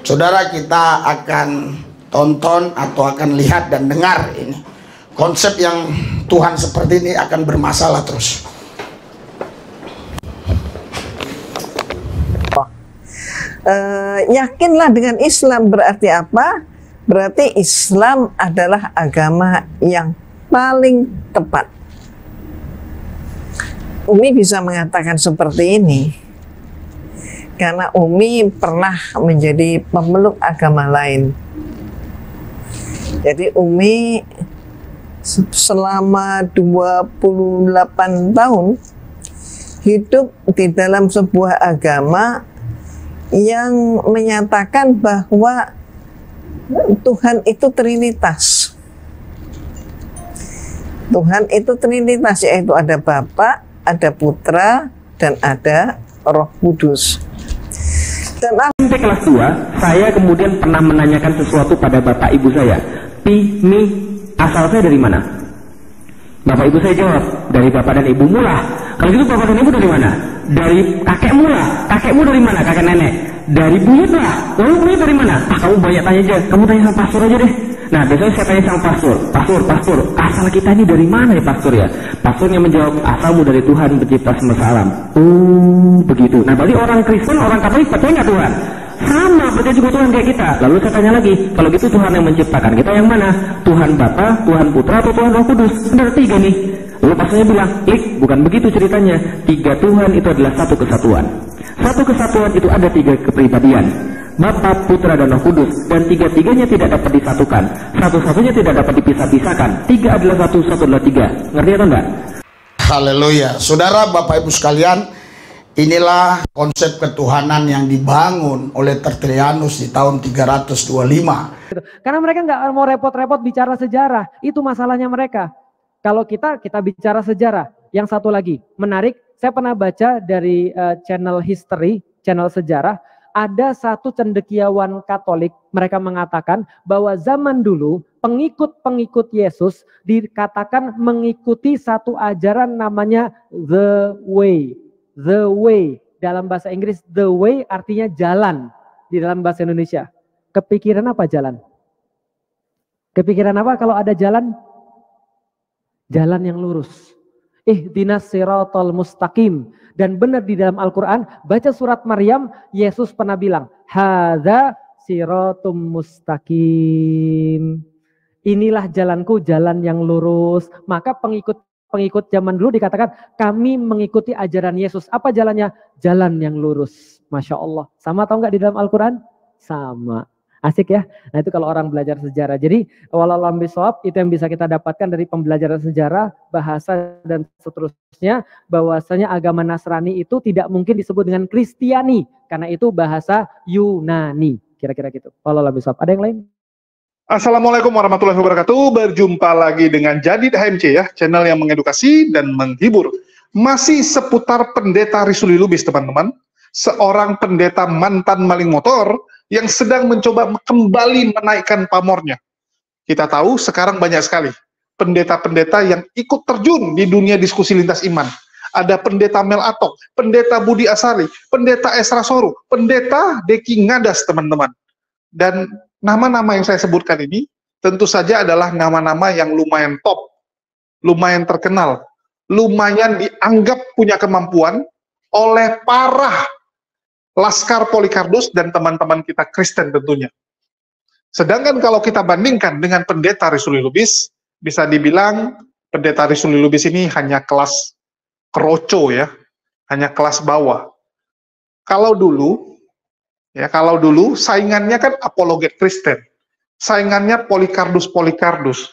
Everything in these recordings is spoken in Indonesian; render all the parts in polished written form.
Saudara, kita akan tonton atau akan lihat dan dengar ini. Konsep yang Tuhan seperti ini akan bermasalah terus. Yakinlah dengan Islam berarti apa? Berarti Islam adalah agama yang paling tepat. Umi bisa mengatakan seperti ini karena Umi pernah menjadi pemeluk agama lain. Jadi Umi selama 28 tahun hidup di dalam sebuah agama yang menyatakan bahwa Tuhan itu Trinitas. Tuhan itu Trinitas, yaitu ada Bapa, ada Putra, dan ada Roh Kudus. Dan sampai kelas 2, saya kemudian pernah menanyakan sesuatu pada bapak ibu saya. Mi, asal saya dari mana? Bapak ibu saya jawab, dari bapak dan ibu mula. Kalau gitu bapak dan ibu dari mana? Dari kakek mula. Kakekmu dari mana? Kakek nenek. Dari buyut lah. Lalu buyut dari mana? Kamu banyak tanya aja. Kamu tanya sama pastor aja deh. Nah, biasanya saya tanya sama pastor. Pastor, asal kita ini dari mana ya pastor ya? Pastornya menjawab, asalmu dari Tuhan pencipta semesta alam. Oh, begitu. Nah, berarti orang Kristen, orang Katolik percaya nggak Tuhan? Sama, percaya juga Tuhan kayak kita. Lalu saya tanya lagi, kalau gitu Tuhan yang menciptakan kita yang mana? Tuhan Bapa, Tuhan Putra, atau Tuhan Roh Kudus? Ada 3 nih. Lalu pastornya bilang, bukan begitu ceritanya. 3 Tuhan itu adalah satu kesatuan. Satu kesatuan itu ada 3 kepribadian. Bapa, Putra, dan Roh Kudus. Dan 3-tiganya tidak dapat disatukan. Satu-satunya tidak dapat dipisah-pisahkan. 3 adalah satu adalah 3. Ngerti atau enggak? Haleluya. Saudara, Bapak Ibu sekalian, inilah konsep ketuhanan yang dibangun oleh Tertullianus di tahun 325. Karena mereka nggak mau repot-repot bicara sejarah. Itu masalahnya mereka. Kalau kita bicara sejarah. Yang satu lagi, menarik. Saya pernah baca dari channel history, channel sejarah. Ada satu cendekiawan Katolik, mereka mengatakan bahwa zaman dulu pengikut-pengikut Yesus dikatakan mengikuti satu ajaran namanya the way. The way dalam bahasa Inggris, the way artinya jalan di dalam bahasa Indonesia. Kepikiran apa jalan? Kepikiran apa kalau ada jalan? Jalan yang lurus. Ihdinas siratal mustaqim. Dan benar di dalam Al-Quran, baca surat Maryam, Yesus pernah bilang, hadza siratum mustaqim. Inilah jalanku, jalan yang lurus. Maka pengikut zaman dulu dikatakan, kami mengikuti ajaran Yesus. Apa jalannya? Jalan yang lurus. Masya Allah. Sama atau enggak di dalam Al-Quran? Sama. Asik ya. Nah itu kalau orang belajar sejarah. Jadi wallahualam bishawab, itu yang bisa kita dapatkan dari pembelajaran sejarah, bahasa dan seterusnya, bahwasanya agama Nasrani itu tidak mungkin disebut dengan Kristiani karena itu bahasa Yunani. Kira-kira gitu. Wallahualam bishawab. Ada yang lain? Assalamualaikum warahmatullahi wabarakatuh. Berjumpa lagi dengan Jadid HMC ya, channel yang mengedukasi dan menghibur. Masih seputar pendeta Risuli Lubis, teman-teman. Seorang pendeta mantan maling motor yang sedang mencoba kembali menaikkan pamornya. Kita tahu sekarang banyak sekali pendeta-pendeta yang ikut terjun di dunia diskusi lintas iman. Ada pendeta Mel Atok, pendeta Budi Asari, pendeta Esra Soru, pendeta Deki Ngadas, teman-teman. Dan nama-nama yang saya sebutkan ini tentu saja adalah nama-nama yang lumayan top, lumayan terkenal, lumayan dianggap punya kemampuan oleh para Laskar Polycarpus dan teman-teman kita Kristen tentunya. Sedangkan kalau kita bandingkan dengan pendeta Risuli Lubis, bisa dibilang pendeta Risuli Lubis ini hanya kelas kroco ya, hanya kelas bawah. Kalau dulu saingannya kan apologet Kristen, saingannya Polycarpus.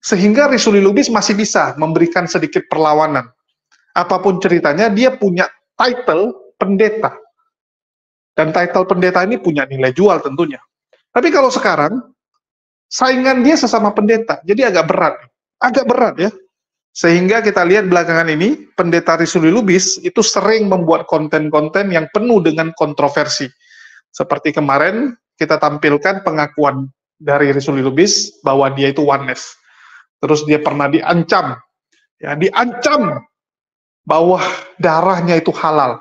Sehingga Risuli Lubis masih bisa memberikan sedikit perlawanan. Apapun ceritanya, dia punya title pendeta. Dan title pendeta ini punya nilai jual tentunya. Tapi kalau sekarang, saingan dia sesama pendeta, jadi agak berat ya. Sehingga kita lihat belakangan ini, pendeta Risuli Lubis itu sering membuat konten-konten yang penuh dengan kontroversi. Seperti kemarin, kita tampilkan pengakuan dari Risuli Lubis bahwa dia itu oneness. Terus dia pernah diancam bahwa darahnya itu halal.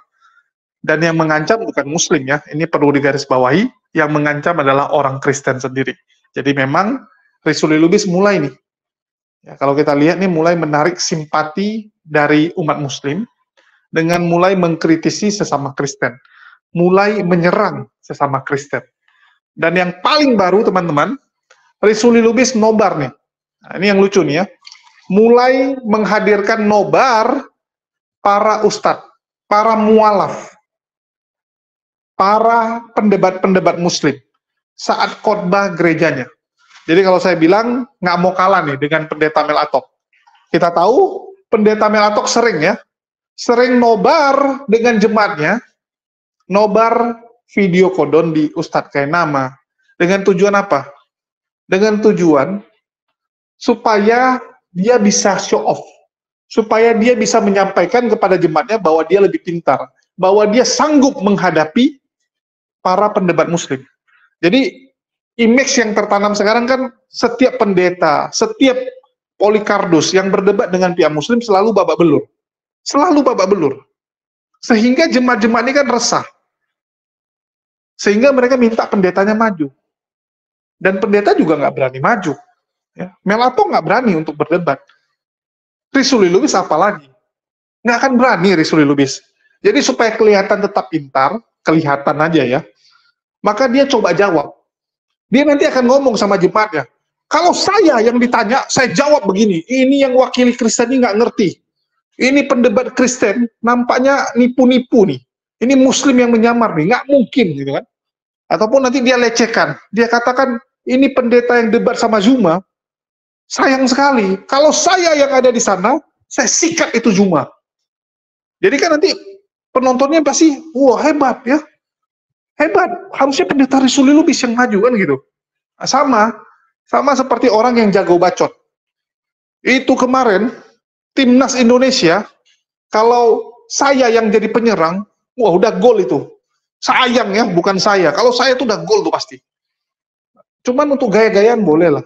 Dan yang mengancam bukan muslim ya, ini perlu digarisbawahi, yang mengancam adalah orang Kristen sendiri. Jadi memang Raisuli Lubis mulai nih, ya, kalau kita lihat nih mulai menarik simpati dari umat Muslim dengan mulai mengkritisi sesama Kristen, mulai menyerang sesama Kristen. Dan yang paling baru teman-teman, Raisuli Lubis nobar nih. Nah, ini yang lucu nih ya. Mulai menghadirkan nobar para ustadz, para mualaf, para pendebat-pendebat Muslim saat khotbah gerejanya. Jadi kalau saya bilang nggak mau kalah nih dengan pendeta Mel Atok. Kita tahu pendeta Mel Atok sering nobar dengan jemaatnya, nobar video kodon di Ustadz Kainama. Dengan tujuan apa? Dengan tujuan supaya dia bisa show off, supaya dia bisa menyampaikan kepada jemaatnya bahwa dia lebih pintar, bahwa dia sanggup menghadapi para pendebat Muslim. Jadi image yang tertanam sekarang kan setiap pendeta, setiap Polikardus yang berdebat dengan pihak Muslim selalu babak belur, sehingga jemaat-jemaat ini kan resah, sehingga mereka minta pendetanya maju, dan pendeta juga nggak berani maju. Ya. Mel Atok nggak berani untuk berdebat. Raisuli Lubis apalagi? Nggak akan berani Raisuli Lubis. Jadi supaya kelihatan tetap pintar, kelihatan aja ya, maka dia coba jawab. Dia nanti akan ngomong sama jemaatnya, kalau saya yang ditanya, saya jawab begini, ini yang wakili Kristen ini nggak ngerti. Ini pendebat Kristen, nampaknya nipu-nipu nih. Ini Muslim yang menyamar nih, nggak mungkin gitu kan. Ataupun nanti dia lecehkan, dia katakan, ini pendeta yang debat sama Zuma, sayang sekali, kalau saya yang ada di sana, saya sikat itu Zuma. Jadi kan nanti penontonnya pasti, wah hebat ya, hebat. Harusnya pendeta Raisuli Lubis yang maju kan gitu. Nah, sama seperti orang yang jago bacot. Itu kemarin timnas Indonesia, kalau saya yang jadi penyerang, wah udah gol itu. Sayang ya, bukan saya. Kalau saya itu udah gol tuh pasti. Cuman untuk gaya-gayaan boleh lah.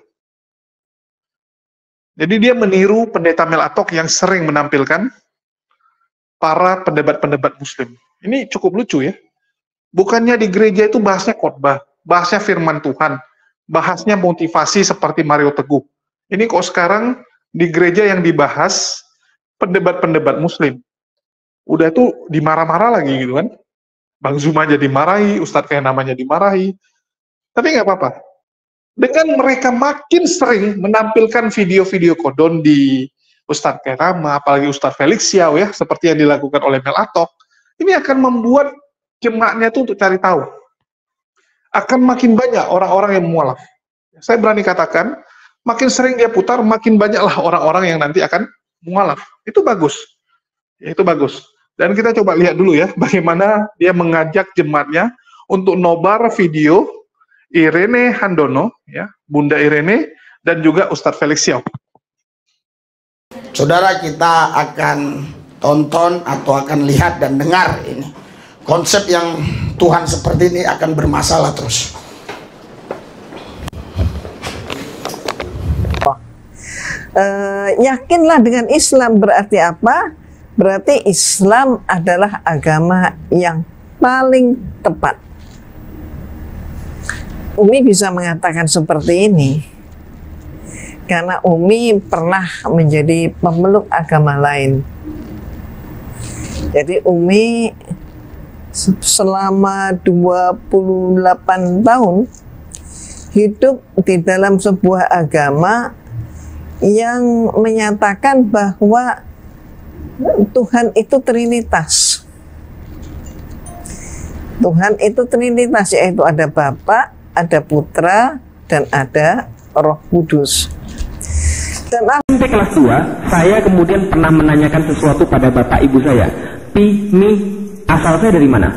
Jadi dia meniru pendeta Mel Atok yang sering menampilkan para pendebat-pendebat Muslim. Ini cukup lucu ya. Bukannya di gereja itu bahasnya khotbah, bahasnya firman Tuhan, bahasnya motivasi seperti Mario Teguh. Ini kok sekarang di gereja yang dibahas pendebat-pendebat Muslim. Udah itu dimarah-marah lagi gitu kan. Bang Zuma aja dimarahi, Ustadz Kainamanya dimarahi. Tapi nggak apa-apa. Dengan mereka makin sering menampilkan video-video kodon di Ustadz Kainama, apalagi Ustadz Felix Xiao ya, seperti yang dilakukan oleh Mel Atok, ini akan membuat jemaatnya itu untuk cari tahu. Akan makin banyak orang-orang yang mualaf. Saya berani katakan, makin sering dia putar, makin banyaklah orang-orang yang nanti akan mualaf. Itu bagus. Ya, itu bagus. Dan kita coba lihat dulu ya, bagaimana dia mengajak jemaatnya untuk nobar video Irene Handono, ya, Bunda Irene, dan juga Ustadz Felix Xiao. Saudara, kita akan tonton atau akan lihat dan dengar ini. Konsep yang Tuhan seperti ini akan bermasalah terus. Yakinlah dengan Islam berarti apa? Berarti Islam adalah agama yang paling tepat. Umi bisa mengatakan seperti ini karena Umi pernah menjadi pemeluk agama lain. Jadi Umi selama 28 tahun hidup di dalam sebuah agama yang menyatakan bahwa Tuhan itu Trinitas. Tuhan itu Trinitas, yaitu ada Bapa, ada Putra, dan ada Roh Kudus. Dan sampai kelas 2, saya kemudian pernah menanyakan sesuatu pada bapak ibu saya. Asal saya dari mana?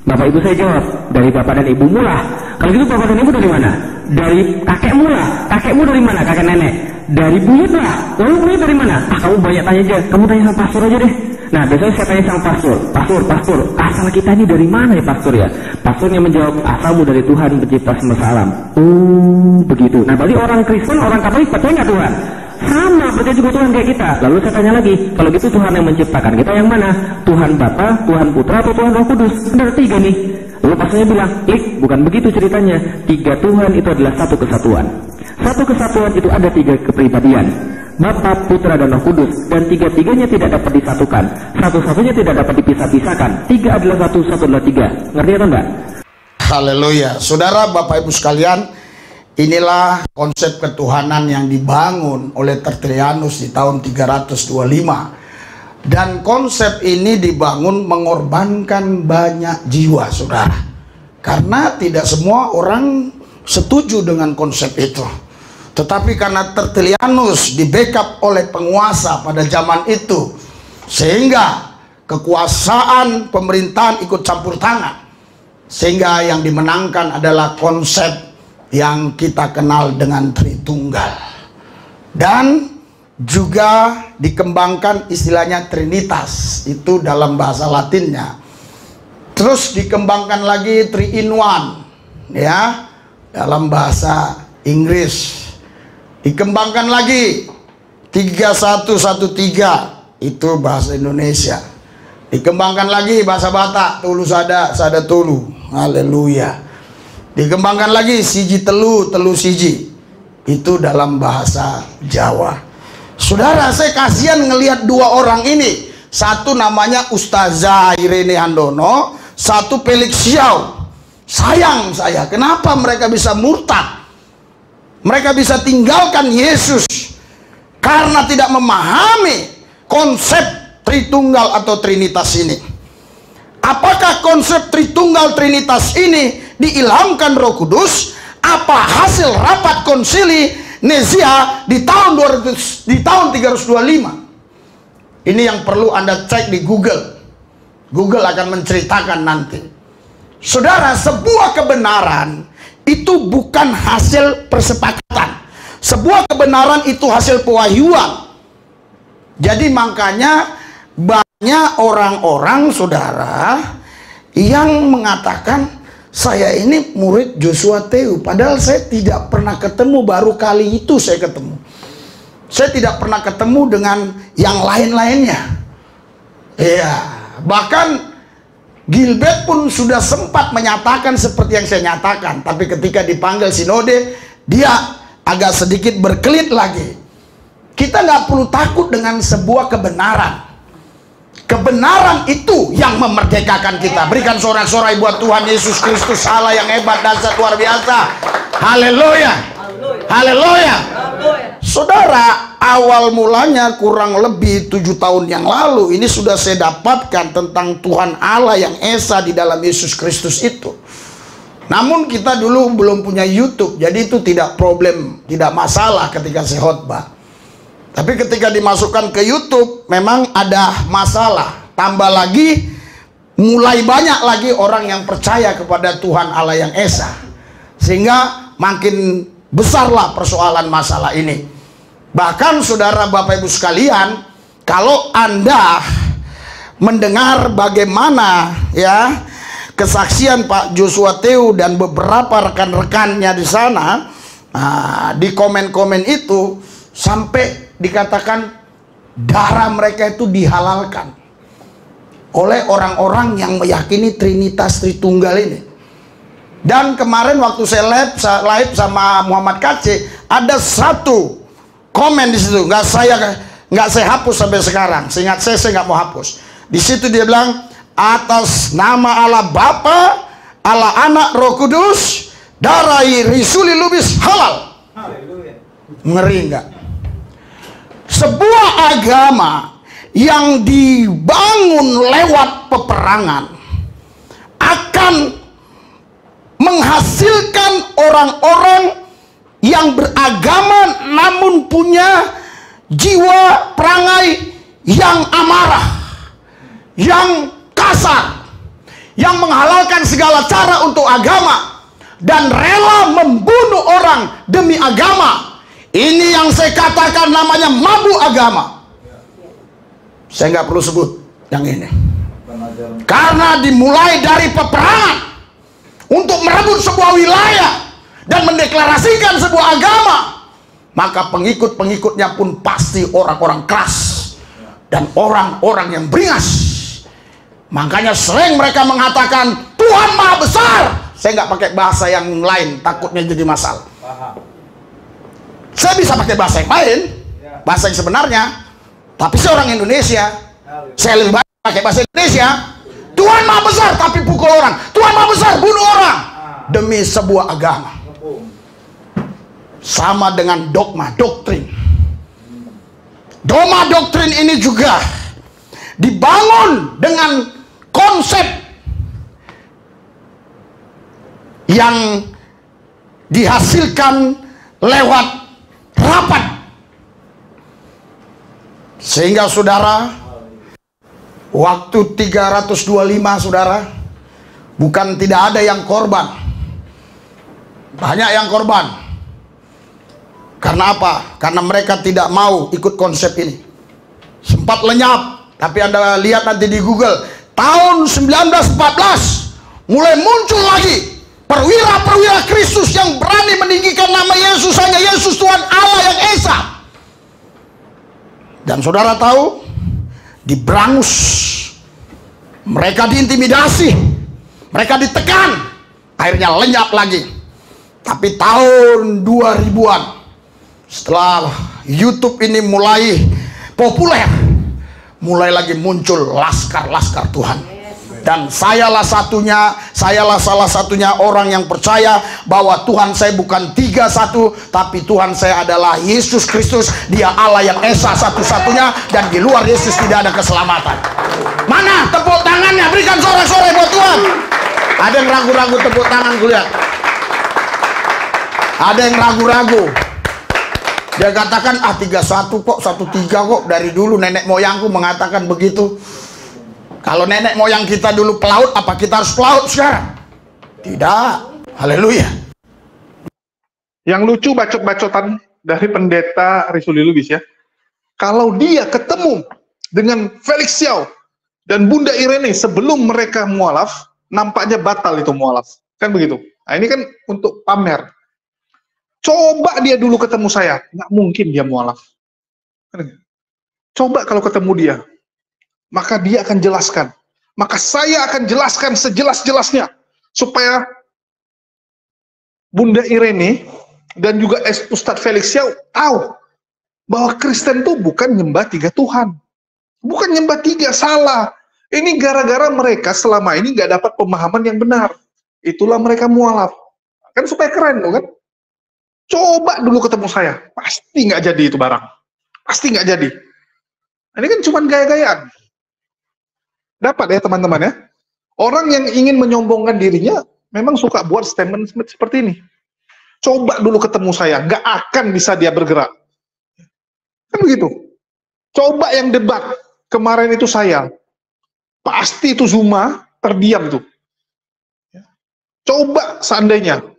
Bapak ibu saya jawab, dari bapak dan ibu mulah. Kalau gitu bapak dan ibu dari mana? Dari kakek mulah. Kakekmu dari mana? Kakek nenek. Dari buyut lah. Lalu buyut dari mana? Kamu banyak tanya aja. Kamu tanya sama pastor aja deh. Nah, biasanya saya tanya sama pastor, asal kita ini dari mana ya pastor ya? Pastornya menjawab, asalmu dari Tuhan pencipta semesta alam. Oh, begitu. Nah, berarti orang Kristen, orang Katolik percaya nggak Tuhan? Sama, percaya juga Tuhan kayak kita. Lalu saya tanya lagi, kalau gitu Tuhan yang menciptakan kita yang mana? Tuhan Bapa, Tuhan Putra, atau Tuhan Roh Kudus? Ada 3 nih. Lalu pastornya bilang, klik, bukan begitu ceritanya. 3 Tuhan itu adalah satu kesatuan. Satu kesatuan itu ada 3 kepribadian. Bapa, Putra, dan Roh Kudus. Dan 3-3-nya tidak dapat disatukan. Satu-satunya tidak dapat dipisah-pisahkan. 3 adalah satu, satu adalah 3. Ngerti atau enggak? Haleluya. Saudara, Bapak Ibu sekalian, inilah konsep ketuhanan yang dibangun oleh Tertullianus di tahun 325. Dan konsep ini dibangun mengorbankan banyak jiwa, saudara. Karena tidak semua orang setuju dengan konsep itu. Tetapi karena Tertullianus di backup oleh penguasa pada zaman itu, sehingga kekuasaan pemerintahan ikut campur tangan. Sehingga yang dimenangkan adalah konsep yang kita kenal dengan Tritunggal. Dan juga dikembangkan istilahnya Trinitas, itu dalam bahasa Latinnya. Terus dikembangkan lagi 3 in 1, ya, dalam bahasa Inggris. Dikembangkan lagi 3113, itu bahasa Indonesia. Dikembangkan lagi bahasa Batak, tulu sada, sada tulu. Haleluya. Dikembangkan lagi siji telu, telu siji. Itu dalam bahasa Jawa. Saudara, saya kasihan ngelihat 2 orang ini. Satu namanya Ustazah Irene Handono, satu Felix Xiao. Sayang saya, kenapa mereka bisa murtad? Mereka bisa tinggalkan Yesus karena tidak memahami konsep Tritunggal atau Trinitas ini. Apakah konsep Tritunggal Trinitas ini diilhamkan Roh Kudus? Apa hasil rapat konsili Nicea di tahun 325? Ini yang perlu Anda cek di Google. Google akan menceritakan nanti. Saudara, sebuah kebenaran itu bukan hasil persepakatan. Sebuah kebenaran itu hasil pewahyuan. Jadi makanya banyak orang-orang, saudara, yang mengatakan, saya ini murid Joshua Teu, padahal saya tidak pernah ketemu, baru kali itu saya ketemu. Saya tidak pernah ketemu dengan yang lain-lainnya. Iya, bahkan Gilbert pun sudah sempat menyatakan seperti yang saya nyatakan, tapi ketika dipanggil sinode, dia agak sedikit berkelit lagi. Kita nggak perlu takut dengan sebuah kebenaran. Kebenaran itu yang memerdekakan kita. Berikan sorak-sorai buat Tuhan Yesus Kristus, Allah yang hebat, dahsyat, luar biasa. Haleluya. Haleluya. Saudara, awal mulanya kurang lebih 7 tahun yang lalu, ini sudah saya dapatkan tentang Tuhan Allah yang Esa di dalam Yesus Kristus itu. Namun kita dulu belum punya YouTube, jadi itu tidak problem, tidak masalah ketika saya khotbah. Tapi ketika dimasukkan ke YouTube, memang ada masalah. Tambah lagi, mulai banyak lagi orang yang percaya kepada Tuhan Allah yang Esa. Sehingga makin besarlah persoalan masalah ini. Bahkan saudara Bapak Ibu sekalian, kalau Anda mendengar bagaimana ya kesaksian Pak Joshua Teu dan beberapa rekan-rekannya di sana, di komen-komen itu sampai dikatakan darah mereka itu dihalalkan oleh orang-orang yang meyakini Trinitas Tritunggal ini. Dan kemarin waktu saya live sama Muhammad KC, ada satu komen di situ, nggak saya hapus sampai sekarang. Seingat saya nggak mau hapus. Di situ dia bilang, atas nama Allah Bapa, Allah Anak, Roh Kudus, darah Risuli Lubis halal. Ngeri nggak? Sebuah agama yang dibangun lewat peperangan akan menghasilkan orang-orang yang beragama namun punya jiwa perangai yang amarah, yang kasar, yang menghalalkan segala cara untuk agama dan rela membunuh orang demi agama. Ini yang saya katakan namanya mabuk agama. Saya nggak perlu sebut yang ini. Karena dimulai dari peperangan untuk merebut sebuah wilayah dan mendeklarasikan sebuah agama, maka pengikut-pengikutnya pun pasti orang-orang keras dan orang-orang yang beringas. Makanya sering mereka mengatakan Tuhan Maha Besar. Saya nggak pakai bahasa yang lain, takutnya jadi masalah. Saya bisa pakai bahasa yang lain, bahasa yang sebenarnya, tapi saya orang Indonesia. Saya lebih baik pakai bahasa Indonesia. Tuhan Maha Besar tapi pukul orang. Tuhan Maha Besar bunuh orang demi sebuah agama. Sama dengan dogma, doktrin. Dogma doktrin ini juga dibangun dengan konsep yang dihasilkan lewat rapat, sehingga saudara, waktu 325 saudara, bukan tidak ada yang korban, banyak yang korban. Karena apa? Karena mereka tidak mau ikut konsep ini. Sempat lenyap, tapi Anda lihat nanti di Google, tahun 1914 mulai muncul lagi perwira-perwira Kristus yang berani meninggikan nama Yesus, hanya Yesus Tuhan Allah yang Esa. Dan saudara tahu, diberangus, mereka diintimidasi, mereka ditekan, akhirnya lenyap lagi. Tapi tahun 2000-an, setelah YouTube ini mulai populer, mulai lagi muncul laskar-laskar Tuhan. Dan sayalah salah satunya orang yang percaya bahwa Tuhan saya bukan 3-1, tapi Tuhan saya adalah Yesus Kristus. Dia Allah yang Esa satu-satunya, dan di luar Yesus tidak ada keselamatan. Mana tepuk tangannya? Berikan sorak-sorai buat Tuhan. Ada yang ragu-ragu tepuk tangan, kulihat. Ada yang ragu-ragu. Dia katakan, 3-1 kok, 1-3 kok. Dari dulu nenek moyangku mengatakan begitu. Kalau nenek moyang kita dulu pelaut, apa kita harus pelaut sekarang? Tidak. Haleluya. Yang lucu bacot-bacotan dari pendeta Risuli Lubis ya. Kalau dia ketemu dengan Felix Xiao dan Bunda Irene sebelum mereka mualaf, nampaknya batal itu mualaf. Kan begitu. Nah, ini kan untuk pamer. Coba dia dulu ketemu saya, nggak mungkin dia mualaf. Coba kalau ketemu dia, maka dia akan jelaskan. Maka saya akan jelaskan sejelas-jelasnya, supaya Bunda Irene dan juga Ustadz Felix Xiao tahu bahwa Kristen itu bukan nyembah 3 Tuhan. Bukan nyembah 3, salah. Ini gara-gara mereka selama ini nggak dapat pemahaman yang benar. Itulah mereka mualaf. Kan supaya keren loh kan? Coba dulu ketemu saya, pasti nggak jadi itu barang. Pasti nggak jadi. Ini kan cuma gaya-gayaan. Dapat ya teman-teman ya. Orang yang ingin menyombongkan dirinya memang suka buat statement seperti ini. Coba dulu ketemu saya, nggak akan bisa dia bergerak. Kan begitu. Coba yang debat kemarin itu saya, pasti itu Zuma terdiam tuh. Coba seandainya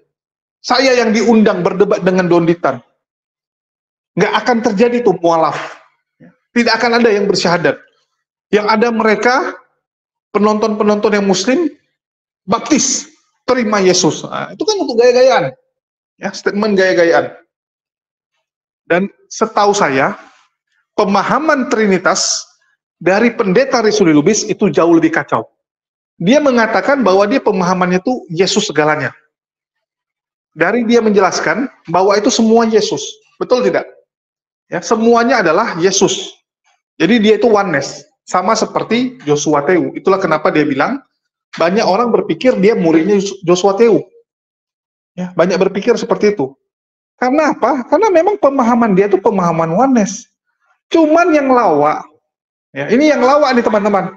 saya yang diundang berdebat dengan Donditan, nggak akan terjadi tuh mualaf. Tidak akan ada yang bersyahadat. Yang ada mereka, penonton-penonton yang muslim, baptis, terima Yesus. Nah, itu kan untuk gaya-gayaan. Ya, statement gaya-gayaan. Dan setahu saya, pemahaman Trinitas dari pendeta Risuli Lubis itu jauh lebih kacau. Dia mengatakan bahwa dia pemahamannya itu Yesus segalanya. Dari dia menjelaskan bahwa itu semua Yesus. Betul tidak? Ya, semuanya adalah Yesus. Jadi dia itu oneness. Sama seperti Joshua Teu. Itulah kenapa dia bilang, banyak orang berpikir dia muridnya Joshua Teu. Ya, banyak berpikir seperti itu. Karena apa? Karena memang pemahaman dia itu pemahaman oneness. Cuman yang lawak, ya, ini yang lawak nih teman-teman.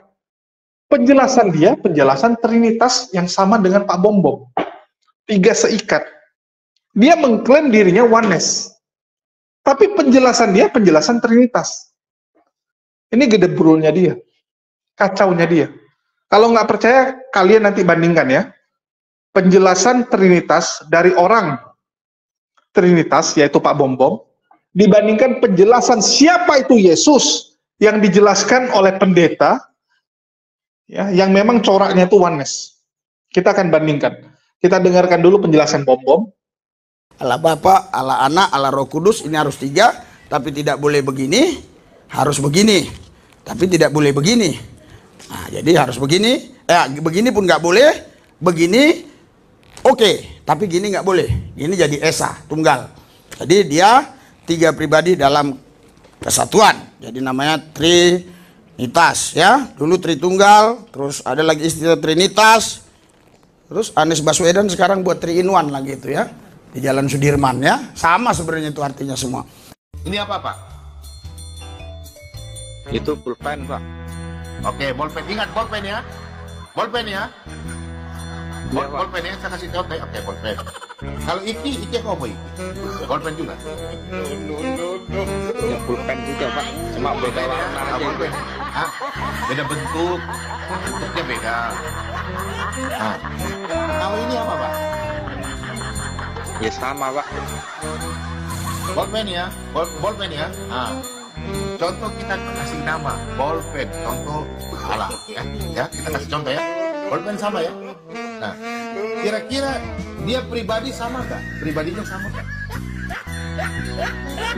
Penjelasan dia, penjelasan Trinitas yang sama dengan Pak Bombom. 3 seikat. Dia mengklaim dirinya oneness. Tapi penjelasan dia, penjelasan Trinitas. Ini gedebrulnya dia. Kacaunya dia. Kalau nggak percaya, kalian nanti bandingkan ya. Penjelasan Trinitas dari orang Trinitas, yaitu Pak Bombom, dibandingkan penjelasan siapa itu Yesus yang dijelaskan oleh pendeta, ya, yang memang coraknya itu oneness. Kita akan bandingkan. Kita dengarkan dulu penjelasan Bombom. Allah Bapa, Allah Anak, Allah Roh Kudus, ini harus 3, tapi tidak boleh begini, harus begini, tapi tidak boleh begini. Nah, jadi harus begini, begini pun nggak boleh, begini oke, tapi gini nggak boleh. Ini jadi esa tunggal. Jadi dia tiga pribadi dalam kesatuan. Jadi namanya Trinitas ya. Dulu Tritunggal, terus ada lagi istilah Trinitas. Terus Anies Baswedan sekarang buat 3 in 1 lagi itu ya. Di Jalan Sudirman ya. Sama sebenarnya itu artinya semua. Ini apa, Pak? Itu pulpen, Pak. Oke, bolpen. Ingat bolpen ya. Bolpen ya. Iya, Pak. Bolpen ya, saya kasih contoh. Oke, bolpen. Kalau iki apa boy? Bolpen juga. Ya pulpen juga, Pak. Cuma beda warna aja. Bolpen. Hah? Beda bentuk. Bentuknya beda. Nah. Kalau ini apa, Pak? Ya sama, Pak. Bolpen ya. Bolpen ya. Nah. Contoh kita kasih nama bolpen. Contoh alah ya. Kita kasih contoh ya. Bolpen sama ya. Nah, kira-kira dia pribadi sama nggak? Pribadinya sama nggak?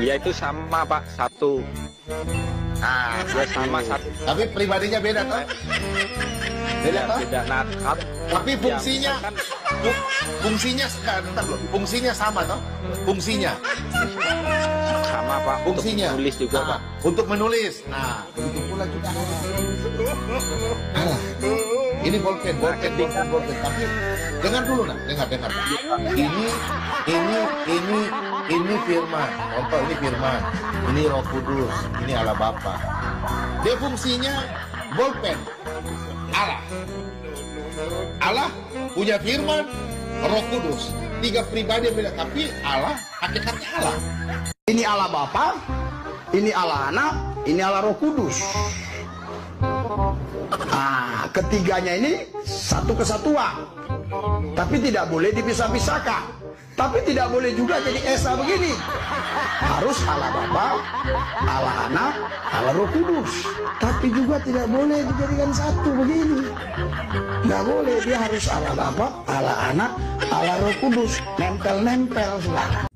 Ya itu sama, Pak. Satu. Nah, Ya sama satu. tapi pribadinya beda kan? Beda Ya, kan? beda. Nah, Tapi fungsinya, kan fungsinya sekarang, fungsinya sama toh? Fungsinya, sama, Pak. Untuk fungsinya. tulis juga, Nah, Pak. untuk menulis. Nah, begitu pula juga. Ah, ini bolpen. Tapi dengar dulu nah, dengar. Ini firman. Contoh ini firman. Ini Roh Kudus. Ini Allah Bapa. Dia fungsinya bolpen. Allah punya firman, Roh Kudus. 3 pribadi yang beda, tapi Allah hakikatnya Allah. Ini Allah Bapa, ini Allah Anak, ini Allah Roh Kudus. Nah, ketiganya ini satu kesatuan. Tapi tidak boleh dipisah-pisahkan. Tapi tidak boleh juga jadi esa begini. Harus Allah Bapa, Allah Anak, Allah Roh Kudus. Tapi juga tidak boleh dijadikan satu begini. Nggak boleh, dia harus Allah Bapa, Allah Anak, Allah Roh Kudus. Nempel-nempel sudah.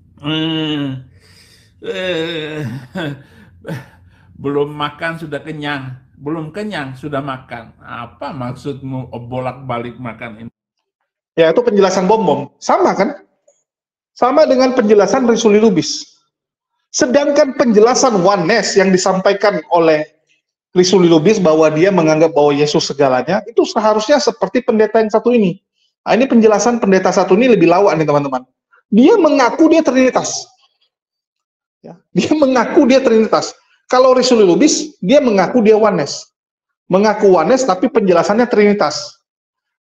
Belum makan sudah kenyang, belum kenyang sudah makan. Apa maksudmu bolak-balik makan ini? Ya, itu penjelasan bom-bom. Sama kan? Sama dengan penjelasan Risuli Lubis. Sedangkan penjelasan oneness yang disampaikan oleh Risuli Lubis bahwa dia menganggap bahwa Yesus segalanya, itu seharusnya seperti pendeta yang satu ini. Nah, ini penjelasan pendeta satu ini lebih lawak nih teman-teman. Dia mengaku dia Trinitas. Ya, dia mengaku dia Trinitas. Kalau Risuli Lubis, dia mengaku dia oneness. Mengaku oneness tapi penjelasannya Trinitas.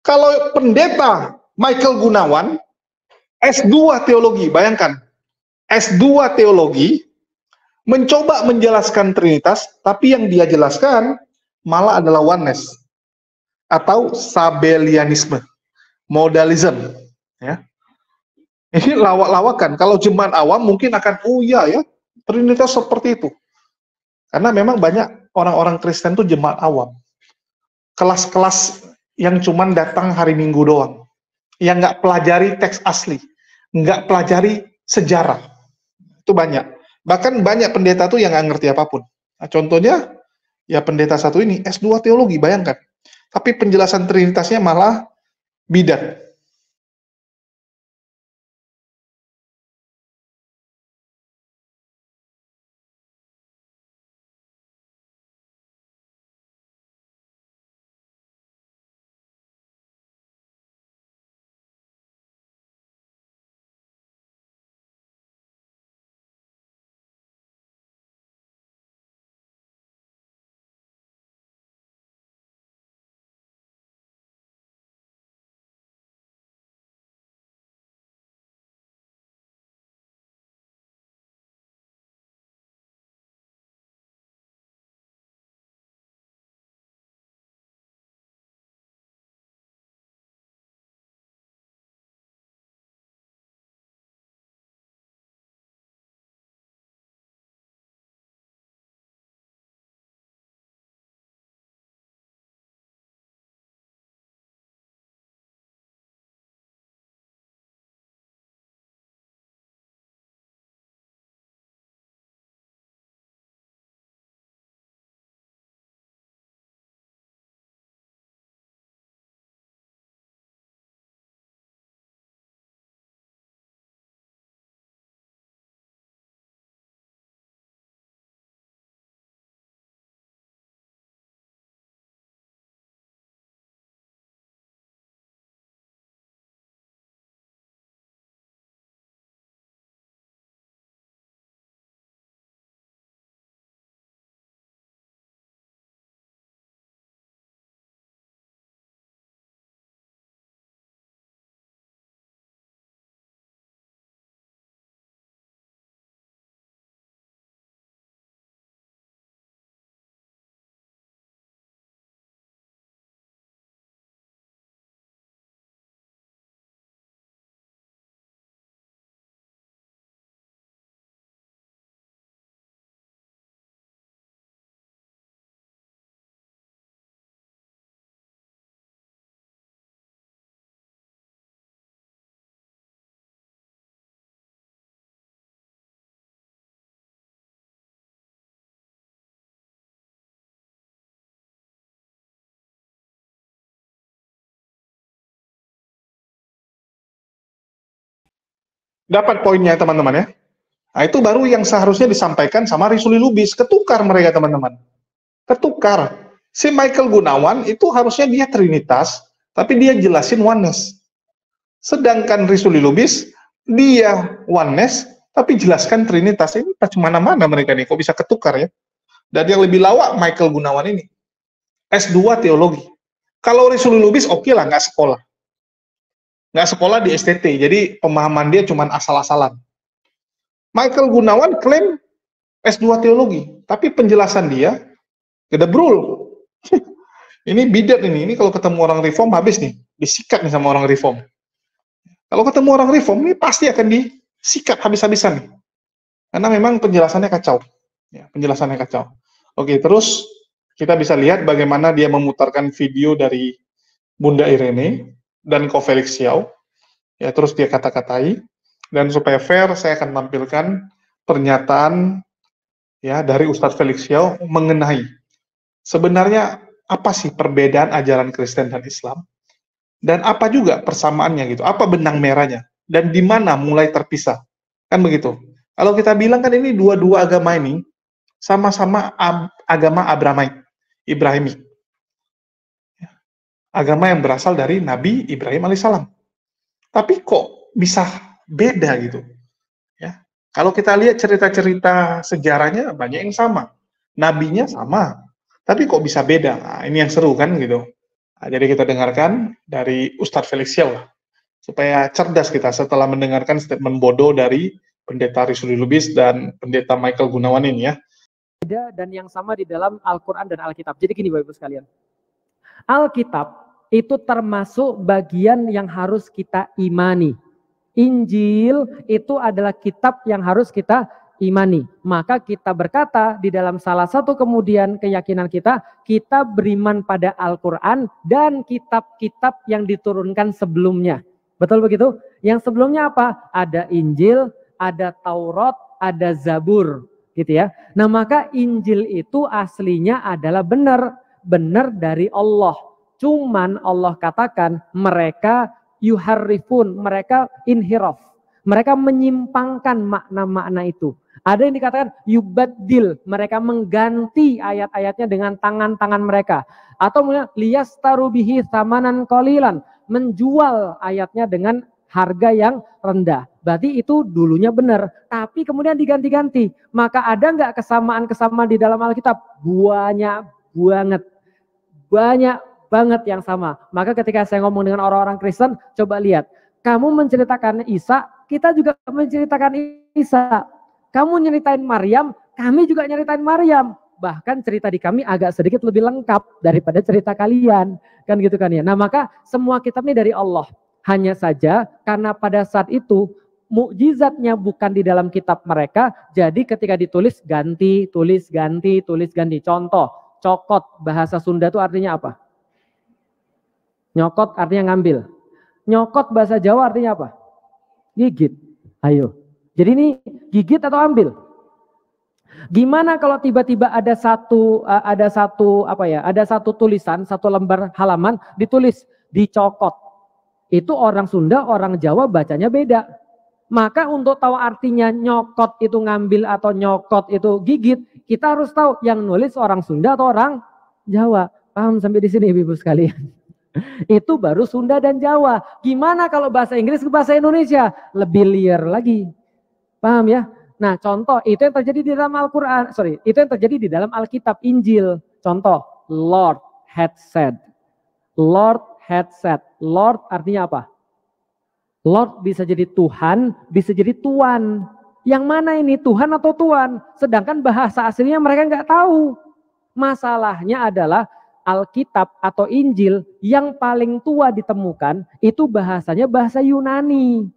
Kalau pendeta Michael Gunawan, S2 teologi, bayangkan, S2 teologi, mencoba menjelaskan Trinitas, tapi yang dia jelaskan malah adalah oneness, atau Sabellianisme, modalism. Ya. Ini lawak-lawakan, kalau jemaat awam mungkin akan, oh iya ya, Trinitas seperti itu. Karena memang banyak orang-orang Kristen itu jemaat awam. Kelas-kelas yang cuman datang hari Minggu doang. Yang nggak pelajari teks asli. Nggak pelajari sejarah. Itu banyak. Bahkan banyak pendeta tuh yang nggak ngerti apapun. Nah, contohnya, ya pendeta satu ini, S2 teologi, bayangkan. Tapi penjelasan Trinitasnya malah bidat. Dapat poinnya teman-teman ya. Nah, itu baru yang seharusnya disampaikan sama Risuli Lubis. Ketukar mereka teman-teman. Ketukar. Si Michael Gunawan itu harusnya dia Trinitas, tapi dia jelasin oneness. Sedangkan Risuli Lubis, dia oneness, tapi jelaskan Trinitas. Ini mana-mana mereka nih, kok bisa ketukar ya. Dan yang lebih lawak Michael Gunawan ini. S2 teologi. Kalau Risuli Lubis oke lah, nggak sekolah. Nggak sekolah di STT, jadi pemahaman dia cuma asal-asalan. Michael Gunawan klaim S2 teologi, tapi penjelasan dia gedebrul. Ini bidat ini kalau ketemu orang reform habis nih, disikat nih sama orang reform. Kalau ketemu orang reform ini pasti akan disikat habis-habisan nih. Karena memang penjelasannya kacau. Ya, penjelasannya kacau. Oke, terus kita bisa lihat bagaimana dia memutarkan video dari Bunda Irene dan Ko Felix Xiao. Ya, terus dia kata-katai. Dan supaya fair, saya akan tampilkan pernyataan ya dari Ustadz Felix Xiao mengenai sebenarnya apa sih perbedaan ajaran Kristen dan Islam, dan apa juga persamaannya gitu, apa benang merahnya, dan di mana mulai terpisah, kan begitu. Kalau kita bilang kan ini dua-dua agama ini sama-sama agama Ibrahimik, agama yang berasal dari Nabi Ibrahim alaihissalam. Tapi kok bisa beda gitu? Ya, kalau kita lihat cerita-cerita sejarahnya banyak yang sama, nabinya sama. Tapi kok bisa beda? Nah, ini yang seru kan gitu. Nah, jadi kita dengarkan dari Ustadz Felix Xiao lah, supaya cerdas kita setelah mendengarkan statement bodoh dari Pendeta Risuli Lubis dan Pendeta Michael Gunawan ini ya. Beda dan yang sama di dalam Al-Quran dan Alkitab. Jadi gini Bapak Ibu sekalian. Alkitab itu termasuk bagian yang harus kita imani. Injil itu adalah kitab yang harus kita imani. Maka kita berkata di dalam salah satu kemudian keyakinan kita beriman pada Al-Quran dan kitab-kitab yang diturunkan sebelumnya. Betul begitu? Yang sebelumnya apa? Ada Injil, ada Taurat, ada Zabur. Gitu ya. Nah maka Injil itu aslinya adalah benar dari Allah. Cuman Allah katakan mereka yuharrifun, mereka inhiraf. Mereka menyimpangkan makna-makna itu. Ada yang dikatakan yubaddil, mereka mengganti ayat-ayatnya dengan tangan-tangan mereka. Atau liyastaru bihi tsamanan qalilan, menjual ayatnya dengan harga yang rendah. Berarti itu dulunya benar, tapi kemudian diganti-ganti. Maka ada nggak kesamaan-kesamaan di dalam Alkitab? Banyak banget. Banyak banget yang sama. Maka ketika saya ngomong dengan orang-orang Kristen, coba lihat. Kamu menceritakan Isa, kita juga menceritakan Isa. Kamu nyeritain Maryam, kami juga nyeritain Maryam. Bahkan cerita di kami agak sedikit lebih lengkap daripada cerita kalian. Kan gitu kan ya. Nah maka semua kitab ini dari Allah. Hanya saja karena pada saat itu mukjizatnya bukan di dalam kitab mereka. Jadi ketika ditulis ganti, tulis ganti, tulis ganti. Contoh, cokot bahasa Sunda itu artinya apa? Nyokot artinya ngambil. Nyokot bahasa Jawa artinya apa? Gigit. Ayo. Jadi ini gigit atau ambil? Gimana kalau tiba-tiba ada satu tulisan, satu lembar halaman ditulis dicokot. Itu orang Sunda, orang Jawa bacanya beda. Maka untuk tahu artinya nyokot itu ngambil atau nyokot itu gigit, kita harus tahu yang nulis orang Sunda atau orang Jawa. Paham sampai di sini Ibu sekalian? Itu baru Sunda dan Jawa. Gimana kalau bahasa Inggris ke bahasa Indonesia? Lebih liar lagi. Paham ya? Nah contoh itu yang terjadi di dalam Al-Quran. Itu yang terjadi di dalam Alkitab Injil. Contoh, Lord had said. Lord had said. Lord artinya apa? Lord bisa jadi Tuhan, bisa jadi Tuan. Yang mana ini Tuhan atau Tuan? Sedangkan bahasa aslinya mereka nggak tahu. Masalahnya adalah Alkitab atau Injil yang paling tua ditemukan itu bahasanya bahasa Yunani.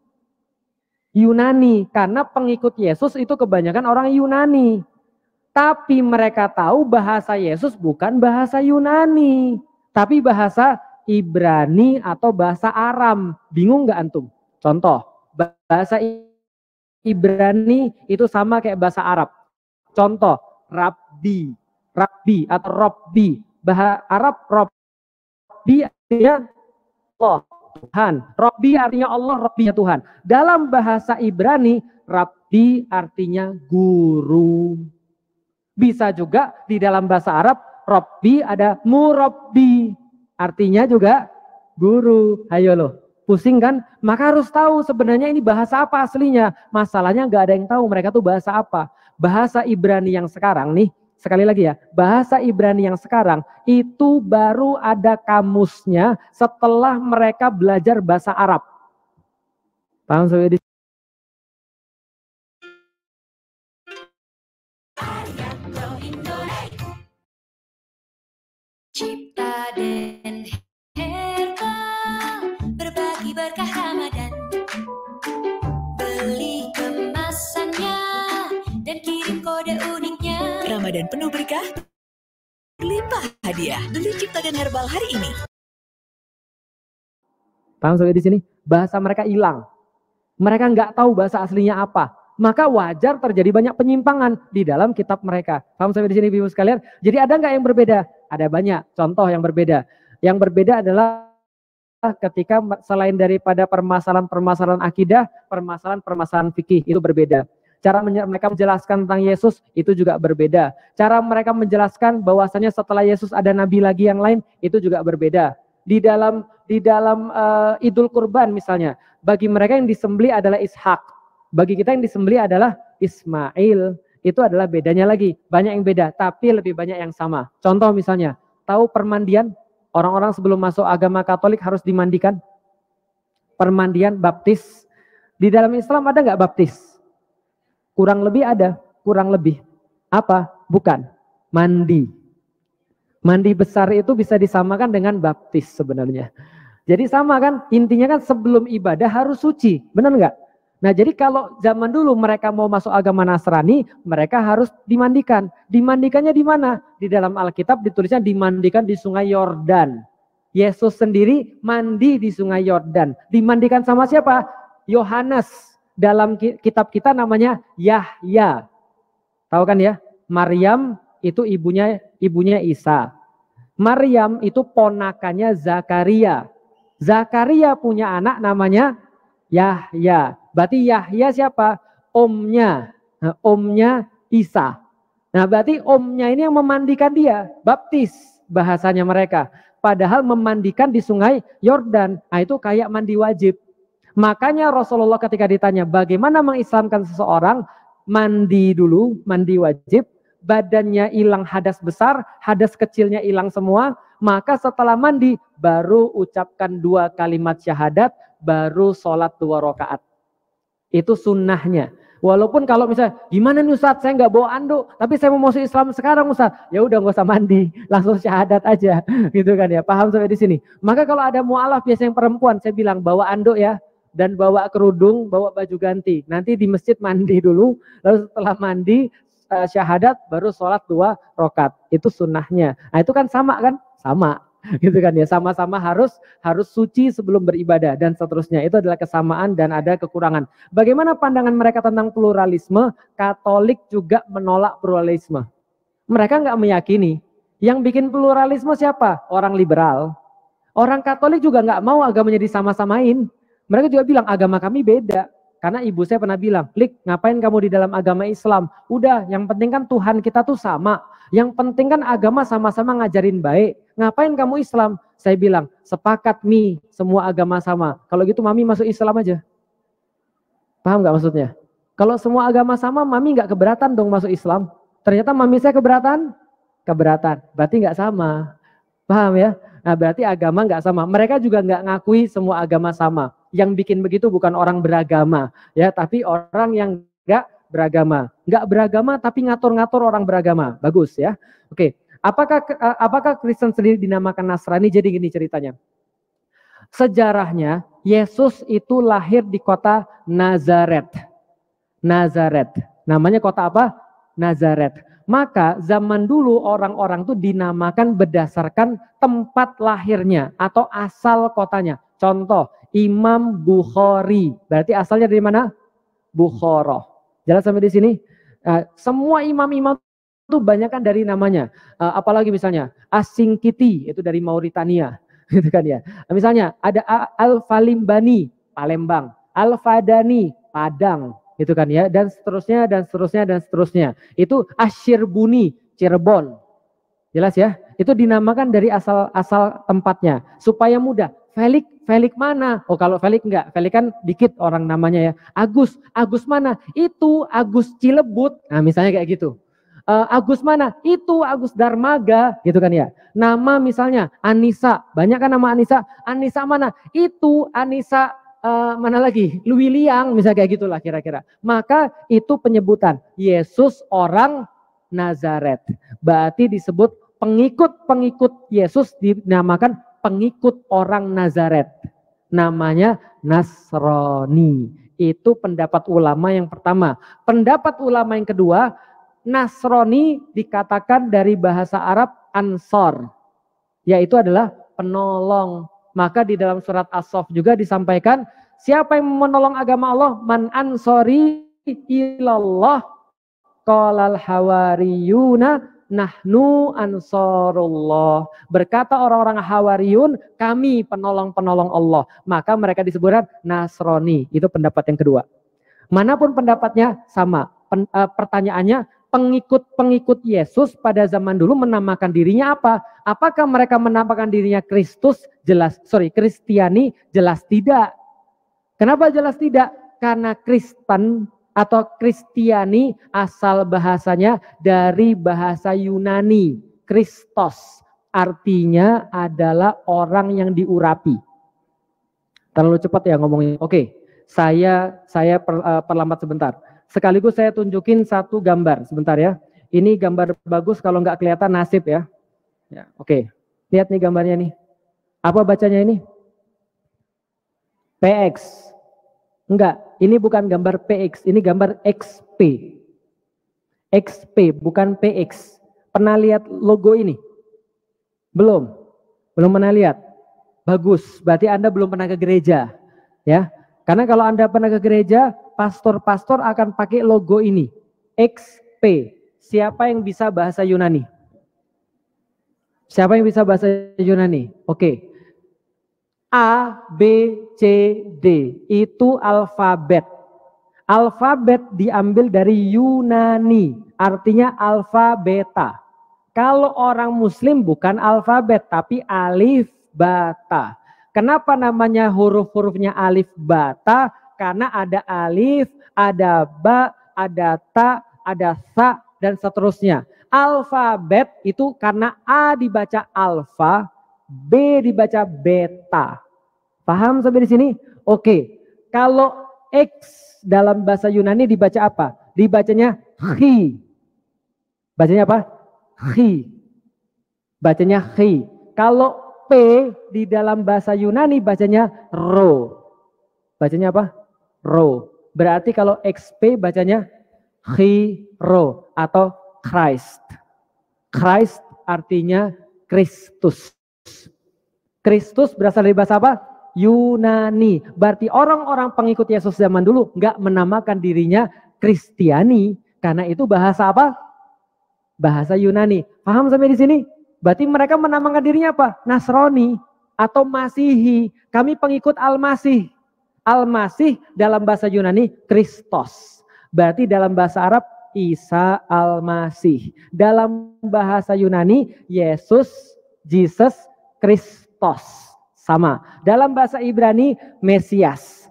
Yunani, karena pengikut Yesus itu kebanyakan orang Yunani. Tapi mereka tahu bahasa Yesus bukan bahasa Yunani, tapi bahasa Ibrani atau bahasa Aram. Bingung nggak antum? Contoh, bahasa Ibrani itu sama kayak bahasa Arab. Contoh, Rabbi atau Robbi. Bahasa Arab Robbi artinya Allah, Tuhan. Rabbi artinya Allah, Rabbinya Tuhan. Dalam bahasa Ibrani, Rabbi artinya guru. Bisa juga di dalam bahasa Arab, Rabbi ada murabbi. Artinya juga guru. Ayo loh, pusing kan? Maka harus tahu sebenarnya ini bahasa apa aslinya. Masalahnya nggak ada yang tahu mereka tuh bahasa apa. Bahasa Ibrani yang sekarang nih, sekali lagi ya, bahasa Ibrani yang sekarang itu baru ada kamusnya setelah mereka belajar bahasa Arab. Paham sampai di Cipta dan Herbal berbagi berkah Ramadan. Beli kemasannya dan kirim kode uniknya. Ramadan penuh berkah, limpah hadiah. Beli Cipta dan Herbal hari ini. Paham sampai di sini? Bahasa mereka hilang. Mereka nggak tahu bahasa aslinya apa. Maka wajar terjadi banyak penyimpangan di dalam kitab mereka. Paham sampai di sini, Ibu sekalian? Jadi ada nggak yang berbeda? Ada banyak contoh yang berbeda. Yang berbeda adalah ketika selain daripada permasalahan-permasalahan akidah, permasalahan-permasalahan fikih itu berbeda. Cara mereka menjelaskan tentang Yesus itu juga berbeda. Cara mereka menjelaskan bahwasanya setelah Yesus ada nabi lagi yang lain itu juga berbeda. Di dalam Idul Kurban misalnya, bagi mereka yang disembelih adalah Ishak. Bagi kita yang disembelih adalah Ismail. Itu adalah bedanya lagi. Banyak yang beda, tapi lebih banyak yang sama. Contoh misalnya, tahu permandian? Orang-orang sebelum masuk agama Katolik harus dimandikan. Permandian, baptis. Di dalam Islam ada nggak baptis? Kurang lebih ada. Kurang lebih. Apa? Bukan. Mandi. Mandi besar itu bisa disamakan dengan baptis sebenarnya. Jadi sama kan? Intinya kan sebelum ibadah harus suci. Benar nggak? Nah jadi kalau zaman dulu mereka mau masuk agama Nasrani, mereka harus dimandikan. Dimandikannya di mana? Di dalam Alkitab ditulisnya dimandikan di sungai Yordan. Yesus sendiri mandi di sungai Yordan. Dimandikan sama siapa? Yohanes. Dalam kitab kita namanya Yahya. Tahu kan ya? Maryam itu ibunya Isa. Maryam itu ponakannya Zakaria. Zakaria punya anak namanya Yahya. Berarti Yahya siapa? Omnya. Nah, omnya Isa. Nah berarti omnya ini yang memandikan dia. Baptis bahasanya mereka. Padahal memandikan di sungai Yordan. Nah itu kayak mandi wajib. Makanya Rasulullah ketika ditanya bagaimana mengislamkan seseorang. Mandi dulu, mandi wajib. Badannya hilang hadas besar, hadas kecilnya hilang semua. Maka setelah mandi baru ucapkan 2 kalimat syahadat. Baru sholat 2 rakaat. Itu sunnahnya. Walaupun kalau misalnya, gimana nih Ustaz, saya nggak bawa anduk, tapi saya mau masuk Islam sekarang Ustaz. Ya udah nggak usah mandi, langsung syahadat aja, gitu kan ya. Paham sampai di sini? Maka kalau ada mu'alaf biasanya yang perempuan, saya bilang bawa anduk ya, dan bawa kerudung, bawa baju ganti. Nanti di masjid mandi dulu, lalu setelah mandi syahadat, baru sholat 2 rakaat. Itu sunnahnya. Nah itu kan sama kan? Sama. Gitu kan ya, sama-sama harus suci sebelum beribadah dan seterusnya. Itu adalah kesamaan dan ada kekurangan. Bagaimana pandangan mereka tentang pluralisme? Katolik juga menolak pluralisme. Mereka nggak meyakini. Yang bikin pluralisme siapa? Orang liberal. Orang Katolik juga nggak mau agamanya disama-samain. Mereka juga bilang agama kami beda. Karena ibu saya pernah bilang, Lik, ngapain kamu di dalam agama Islam? Udah, yang penting kan Tuhan kita tuh sama. Yang penting kan agama sama-sama ngajarin baik. Ngapain kamu Islam? Saya bilang, sepakat Mi, semua agama sama. Kalau gitu Mami masuk Islam aja. Paham nggak maksudnya? Kalau semua agama sama, Mami nggak keberatan dong masuk Islam. Ternyata Mami saya keberatan? Keberatan. Berarti nggak sama. Paham ya? Nah berarti agama nggak sama. Mereka juga nggak ngakui semua agama sama. Yang bikin begitu bukan orang beragama, ya, tapi orang yang nggak beragama. Nggak beragama tapi ngatur-ngatur orang beragama. Bagus ya. Oke. Apakah Kristen sendiri dinamakan Nasrani? Jadi gini ceritanya. Sejarahnya Yesus itu lahir di kota Nazaret. Nazaret. Namanya kota apa? Nazaret. Maka zaman dulu orang-orang itu dinamakan berdasarkan tempat lahirnya atau asal kotanya. Contoh, Imam Bukhari. Berarti asalnya dari mana? Bukhara. Jelas sampai di sini? Semua imam-imam itu banyak kan dari namanya. Apalagi misalnya Asingkiti, itu dari Mauritania. gitu kan ya. Misalnya ada Al-Falimbani, Palembang, Al-Fadani, Padang, gitu kan ya, dan seterusnya dan seterusnya dan seterusnya. Itu Asyirbuni, Cirebon. Jelas ya? Itu dinamakan dari asal tempatnya supaya mudah. Felix mana? Oh, kalau Felix enggak, Felix kan dikit orang namanya ya. Agus mana? Itu Agus Cilebut. Nah, misalnya kayak gitu. Agus mana? Itu Agus Darmaga, gitu kan ya. Nama misalnya Anissa, banyak kan nama Anissa. Anissa mana? Itu Anissa mana lagi? Luwiliang, misalnya kayak gitulah kira-kira. Maka itu penyebutan Yesus orang Nazaret. Berarti disebut pengikut Yesus dinamakan pengikut orang Nazaret. Namanya Nasrani. Itu pendapat ulama yang pertama. Pendapat ulama yang kedua, Nasrani dikatakan dari bahasa Arab Ansor, yaitu adalah penolong. Maka di dalam surat As-Saff juga disampaikan, siapa yang menolong agama Allah? Man ansori ilallah qalal hawariyuna nahnu ansarullah. Berkata orang-orang Hawariyun, kami penolong-penolong Allah. Maka mereka disebutkan Nasrani. Itu pendapat yang kedua. Manapun pendapatnya sama. Pertanyaannya, pengikut Yesus pada zaman dulu menamakan dirinya apa? Apakah mereka menamakan dirinya Kristus? Kristiani? Jelas tidak. Kenapa jelas tidak? Karena Kristen atau Kristiani asal bahasanya dari bahasa Yunani. Kristos artinya adalah orang yang diurapi. Terlalu cepat ya ngomongnya. Oke, saya perlambat sebentar. Sekaligus saya tunjukin satu gambar sebentar ya. Ini gambar bagus, kalau nggak kelihatan nasib ya. Ya, oke. Lihat nih gambarnya nih. Apa bacanya ini? PX. Enggak, ini bukan gambar PX, ini gambar XP. XP bukan PX. Pernah lihat logo ini? Belum pernah lihat. Bagus, berarti Anda belum pernah ke gereja, ya. Karena kalau Anda pernah ke gereja, pastor-pastor akan pakai logo ini, XP. Siapa yang bisa bahasa Yunani? Siapa yang bisa bahasa Yunani? Oke. A, B, C, D. Itu alfabet. Alfabet diambil dari Yunani. Artinya alfa, beta. Kalau orang muslim bukan alfabet, tapi alif, bata. Kenapa namanya huruf-hurufnya alif, bata? Karena ada alif, ada ba, ada ta, ada sa, dan seterusnya. Alfabet itu karena A dibaca alfa, B dibaca beta. Paham sampai di sini? Oke. Kalau X dalam bahasa Yunani dibaca apa? Dibacanya chi. Bacanya apa? Chi. Bacanya chi. Kalau P di dalam bahasa Yunani bacanya ro. Bacanya apa? Ro. Berarti kalau XP bacanya Hero atau Christ. Christ artinya Kristus. Kristus berasal dari bahasa apa? Yunani. Berarti orang-orang pengikut Yesus zaman dulu nggak menamakan dirinya Kristiani, karena itu bahasa apa? Bahasa Yunani. Paham sampai di sini? Berarti mereka menamakan dirinya apa? Nasrani atau Masihi. Kami pengikut Al-Masih. Al-Masih dalam bahasa Yunani Kristos. Berarti dalam bahasa Arab Isa Al-Masih. Dalam bahasa Yunani Yesus, Jesus, Kristos. Sama. Dalam bahasa Ibrani Mesias.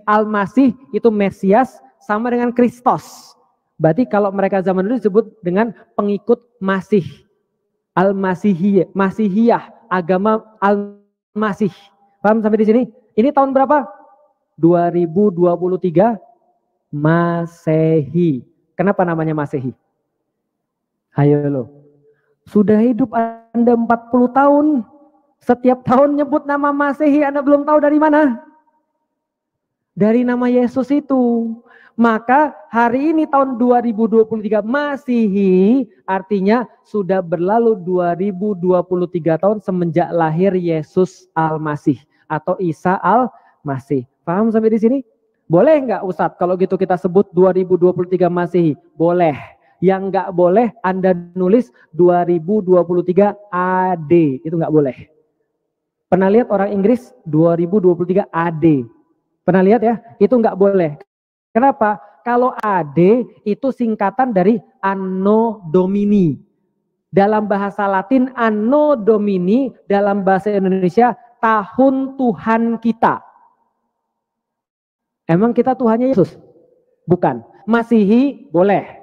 Al-Masih itu Mesias sama dengan Kristos. Berarti kalau mereka zaman dulu disebut dengan pengikut Masih. Masihiyah, agama Al-Masih. Paham sampai di sini? Ini tahun berapa? 2023 Masehi. Kenapa namanya Masehi? Hayo lo. Sudah hidup Anda 40 tahun. Setiap tahun nyebut nama Masehi, Anda belum tahu dari mana? Dari nama Yesus itu. Maka hari ini tahun 2023 Masehi artinya sudah berlalu 2023 tahun semenjak lahir Yesus Al-Masih atau Isa Al-Masih. Paham sampai di sini? Boleh nggak Ustadz kalau gitu kita sebut 2023 Masehi? Boleh. Yang nggak boleh Anda nulis 2023 AD, itu nggak boleh. Pernah lihat orang Inggris 2023 AD? Pernah lihat ya? Itu nggak boleh. Kenapa? Kalau AD itu singkatan dari Anno Domini. Dalam bahasa Latin Anno Domini, dalam bahasa Indonesia tahun Tuhan kita. Emang kita Tuhannya Yesus? Bukan. Masehi boleh.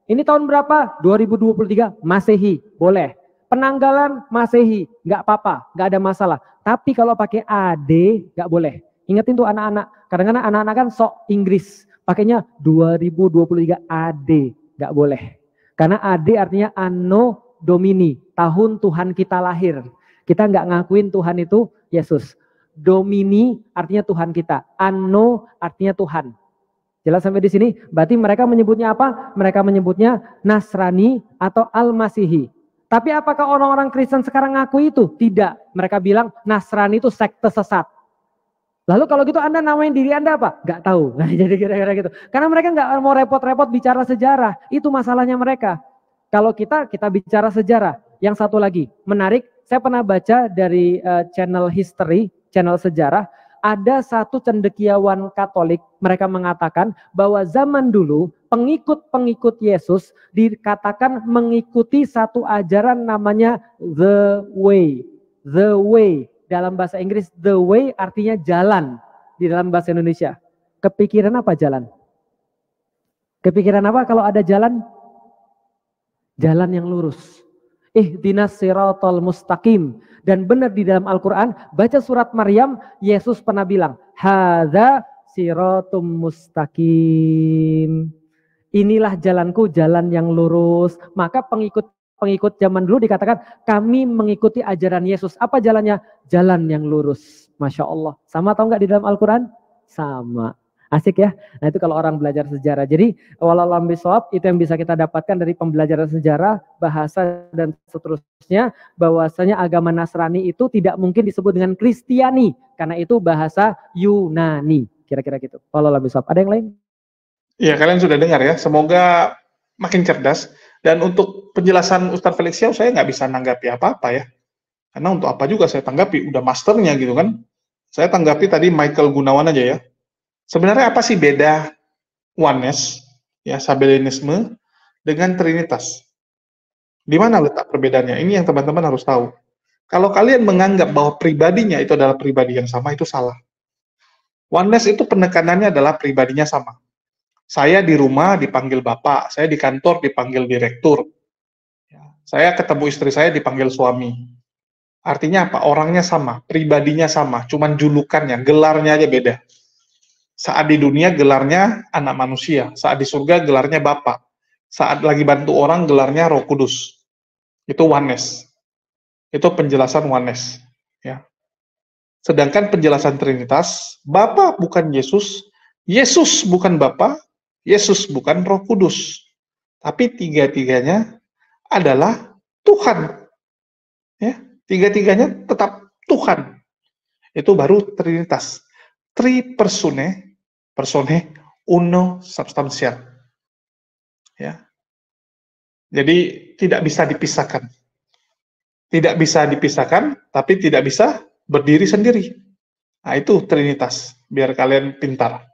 Ini tahun berapa? 2023 Masehi boleh. Penanggalan Masehi nggak apa-apa, nggak ada masalah. Tapi kalau pakai AD nggak boleh. Ingetin tuh anak-anak. Kadang-kadang anak-anak kan sok Inggris, pakainya 2023 AD, nggak boleh. Karena AD artinya Anno Domini, tahun Tuhan kita lahir. Kita nggak ngakuin Tuhan itu Yesus. Domini artinya Tuhan kita. Anno artinya Tuhan. Jelas sampai di sini? Berarti mereka menyebutnya apa? Mereka menyebutnya Nasrani atau Al-Masihi. Tapi apakah orang-orang Kristen sekarang ngaku itu? Tidak. Mereka bilang Nasrani itu sekte sesat. Lalu kalau gitu Anda namain diri Anda apa? Gak tahu. Nah, jadi kira-kira gitu. Karena mereka nggak mau repot-repot bicara sejarah. Itu masalahnya mereka. Kalau kita bicara sejarah. Yang satu lagi, menarik. Saya pernah baca dari channel history, channel sejarah. Ada satu cendekiawan Katolik, mereka mengatakan bahwa zaman dulu pengikut-pengikut Yesus dikatakan mengikuti satu ajaran namanya the way. The way dalam bahasa Inggris, the way artinya jalan di dalam bahasa Indonesia. Kepikiran apa jalan? Kepikiran apa kalau ada jalan? Jalan yang lurus. Ihdinas siratal mustaqim. Dan benar di dalam Al-Quran, baca surat Maryam, Yesus pernah bilang, hadza siratum mustaqim. Inilah jalanku, jalan yang lurus. Maka pengikut zaman dulu dikatakan, kami mengikuti ajaran Yesus. Apa jalannya? Jalan yang lurus. Masya Allah. Sama atau enggak di dalam Al-Quran? Sama. Asik ya. Nah itu kalau orang belajar sejarah. Jadi wallahualam bishawab, itu yang bisa kita dapatkan dari pembelajaran sejarah, bahasa dan seterusnya, bahwasanya agama Nasrani itu tidak mungkin disebut dengan Kristiani karena itu bahasa Yunani. Kira-kira gitu. Wallahualam bishawab. Ada yang lain? Ya, kalian sudah dengar ya. Semoga makin cerdas. Dan untuk penjelasan Ustadz Felix Xiao, saya nggak bisa nanggapi apa-apa ya. Karena untuk apa juga saya tanggapi, udah masternya gitu kan. Saya tanggapi tadi Michael Gunawan aja ya. Sebenarnya apa sih beda oneness, ya, sabelianisme dengan trinitas? Di mana letak perbedaannya? Ini yang teman-teman harus tahu. Kalau kalian menganggap bahwa pribadinya itu adalah pribadi yang sama, itu salah. Oneness itu penekanannya adalah pribadinya sama. Saya di rumah dipanggil bapak, saya di kantor dipanggil direktur. Saya ketemu istri saya dipanggil suami. Artinya apa? Orangnya sama, pribadinya sama, cuman julukannya, gelarnya aja beda. Saat di dunia gelarnya anak manusia, saat di surga gelarnya Bapa. Saat lagi bantu orang gelarnya Roh Kudus. Itu oneness. Itu penjelasan oneness, ya. Sedangkan penjelasan Trinitas, Bapa bukan Yesus, Yesus bukan Bapa, Yesus bukan Roh Kudus. Tapi tiga-tiganya adalah Tuhan. Ya, tiga-tiganya tetap Tuhan. Itu baru Trinitas. Tri persone, uno substantial. Ya. Jadi tidak bisa dipisahkan. Tidak bisa dipisahkan, tapi tidak bisa berdiri sendiri. Nah, itu Trinitas, biar kalian pintar.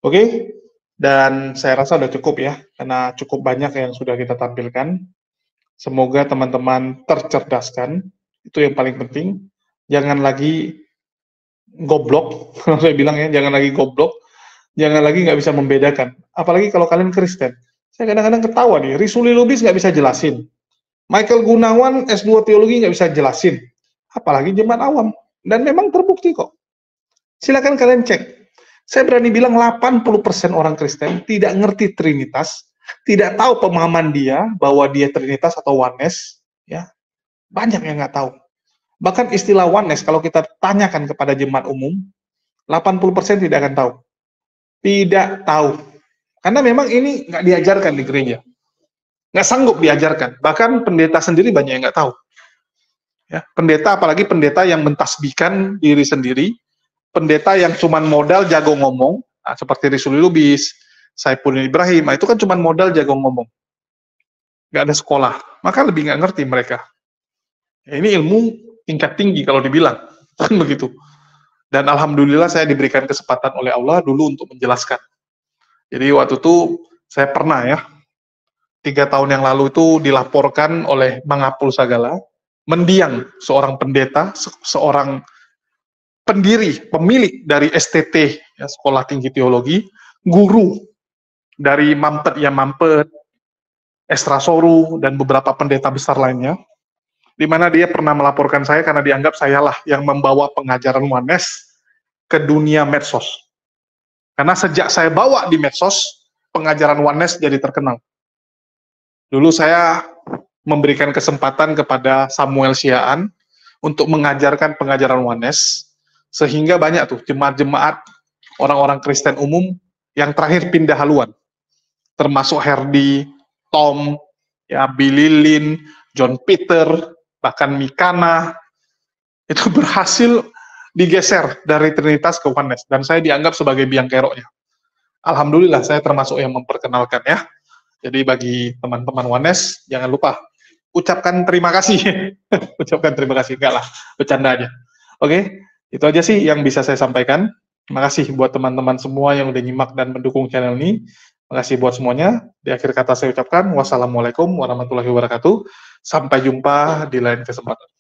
Oke? Dan saya rasa sudah cukup ya, karena cukup banyak yang sudah kita tampilkan. Semoga teman-teman tercerdaskan, itu yang paling penting. Jangan lagi goblok, saya bilang ya, jangan lagi goblok, jangan lagi nggak bisa membedakan. Apalagi kalau kalian Kristen. Saya kadang-kadang ketawa nih, Risuli Lubis nggak bisa jelasin. Michael Gunawan S2 Teologi nggak bisa jelasin. Apalagi jemaat awam. Dan memang terbukti kok. Silakan kalian cek. Saya berani bilang 80% orang Kristen tidak ngerti Trinitas, tidak tahu pemahaman dia bahwa dia Trinitas atau oneness, ya. Banyak yang nggak tahu. Bahkan istilah oneness, kalau kita tanyakan kepada jemaat umum, 80% tidak akan tahu. Tidak tahu. Karena memang ini nggak diajarkan di gereja. Nggak sanggup diajarkan. Bahkan pendeta sendiri banyak yang nggak tahu. Ya, pendeta, apalagi pendeta yang mentasbihkan diri sendiri, pendeta yang cuman modal jago ngomong, nah, seperti Risuli Lubis, Saiful Ibrahim, nah, itu kan cuman modal jago ngomong. Nggak ada sekolah. Maka lebih nggak ngerti mereka. Ya, ini ilmu tingkat tinggi kalau dibilang. Kan begitu. Dan alhamdulillah saya diberikan kesempatan oleh Allah dulu untuk menjelaskan. Jadi waktu itu saya pernah ya, 3 tahun yang lalu itu dilaporkan oleh Mangapul Sagala, mendiang seorang pendeta, seorang pendiri, pemilik dari STT, ya, Sekolah Tinggi Teologi, guru dari Mampet ya Mampet, Estrasoru, dan beberapa pendeta besar lainnya, di mana dia pernah melaporkan saya karena dianggap sayalah yang membawa pengajaran Oneness ke dunia medsos. Karena sejak saya bawa di medsos, pengajaran Oneness jadi terkenal. Dulu saya memberikan kesempatan kepada Samuel Siaan untuk mengajarkan pengajaran Oneness, sehingga banyak tuh jemaat-jemaat orang-orang Kristen umum yang terakhir pindah haluan, termasuk Herdi, Tom, ya Billy Lin, John Peter, bahkan Mikana, itu berhasil digeser dari Trinitas ke Oneness, dan saya dianggap sebagai biang keroknya. Alhamdulillah saya termasuk yang memperkenalkan ya. Jadi bagi teman-teman Oneness, jangan lupa ucapkan terima kasih. Ucapkan terima kasih, enggak lah, bercanda aja. Oke, itu aja sih yang bisa saya sampaikan. Terima kasih buat teman-teman semua yang udah nyimak dan mendukung channel ini. Terima kasih buat semuanya. Di akhir kata saya ucapkan wassalamualaikum warahmatullahi wabarakatuh. Sampai jumpa di lain kesempatan.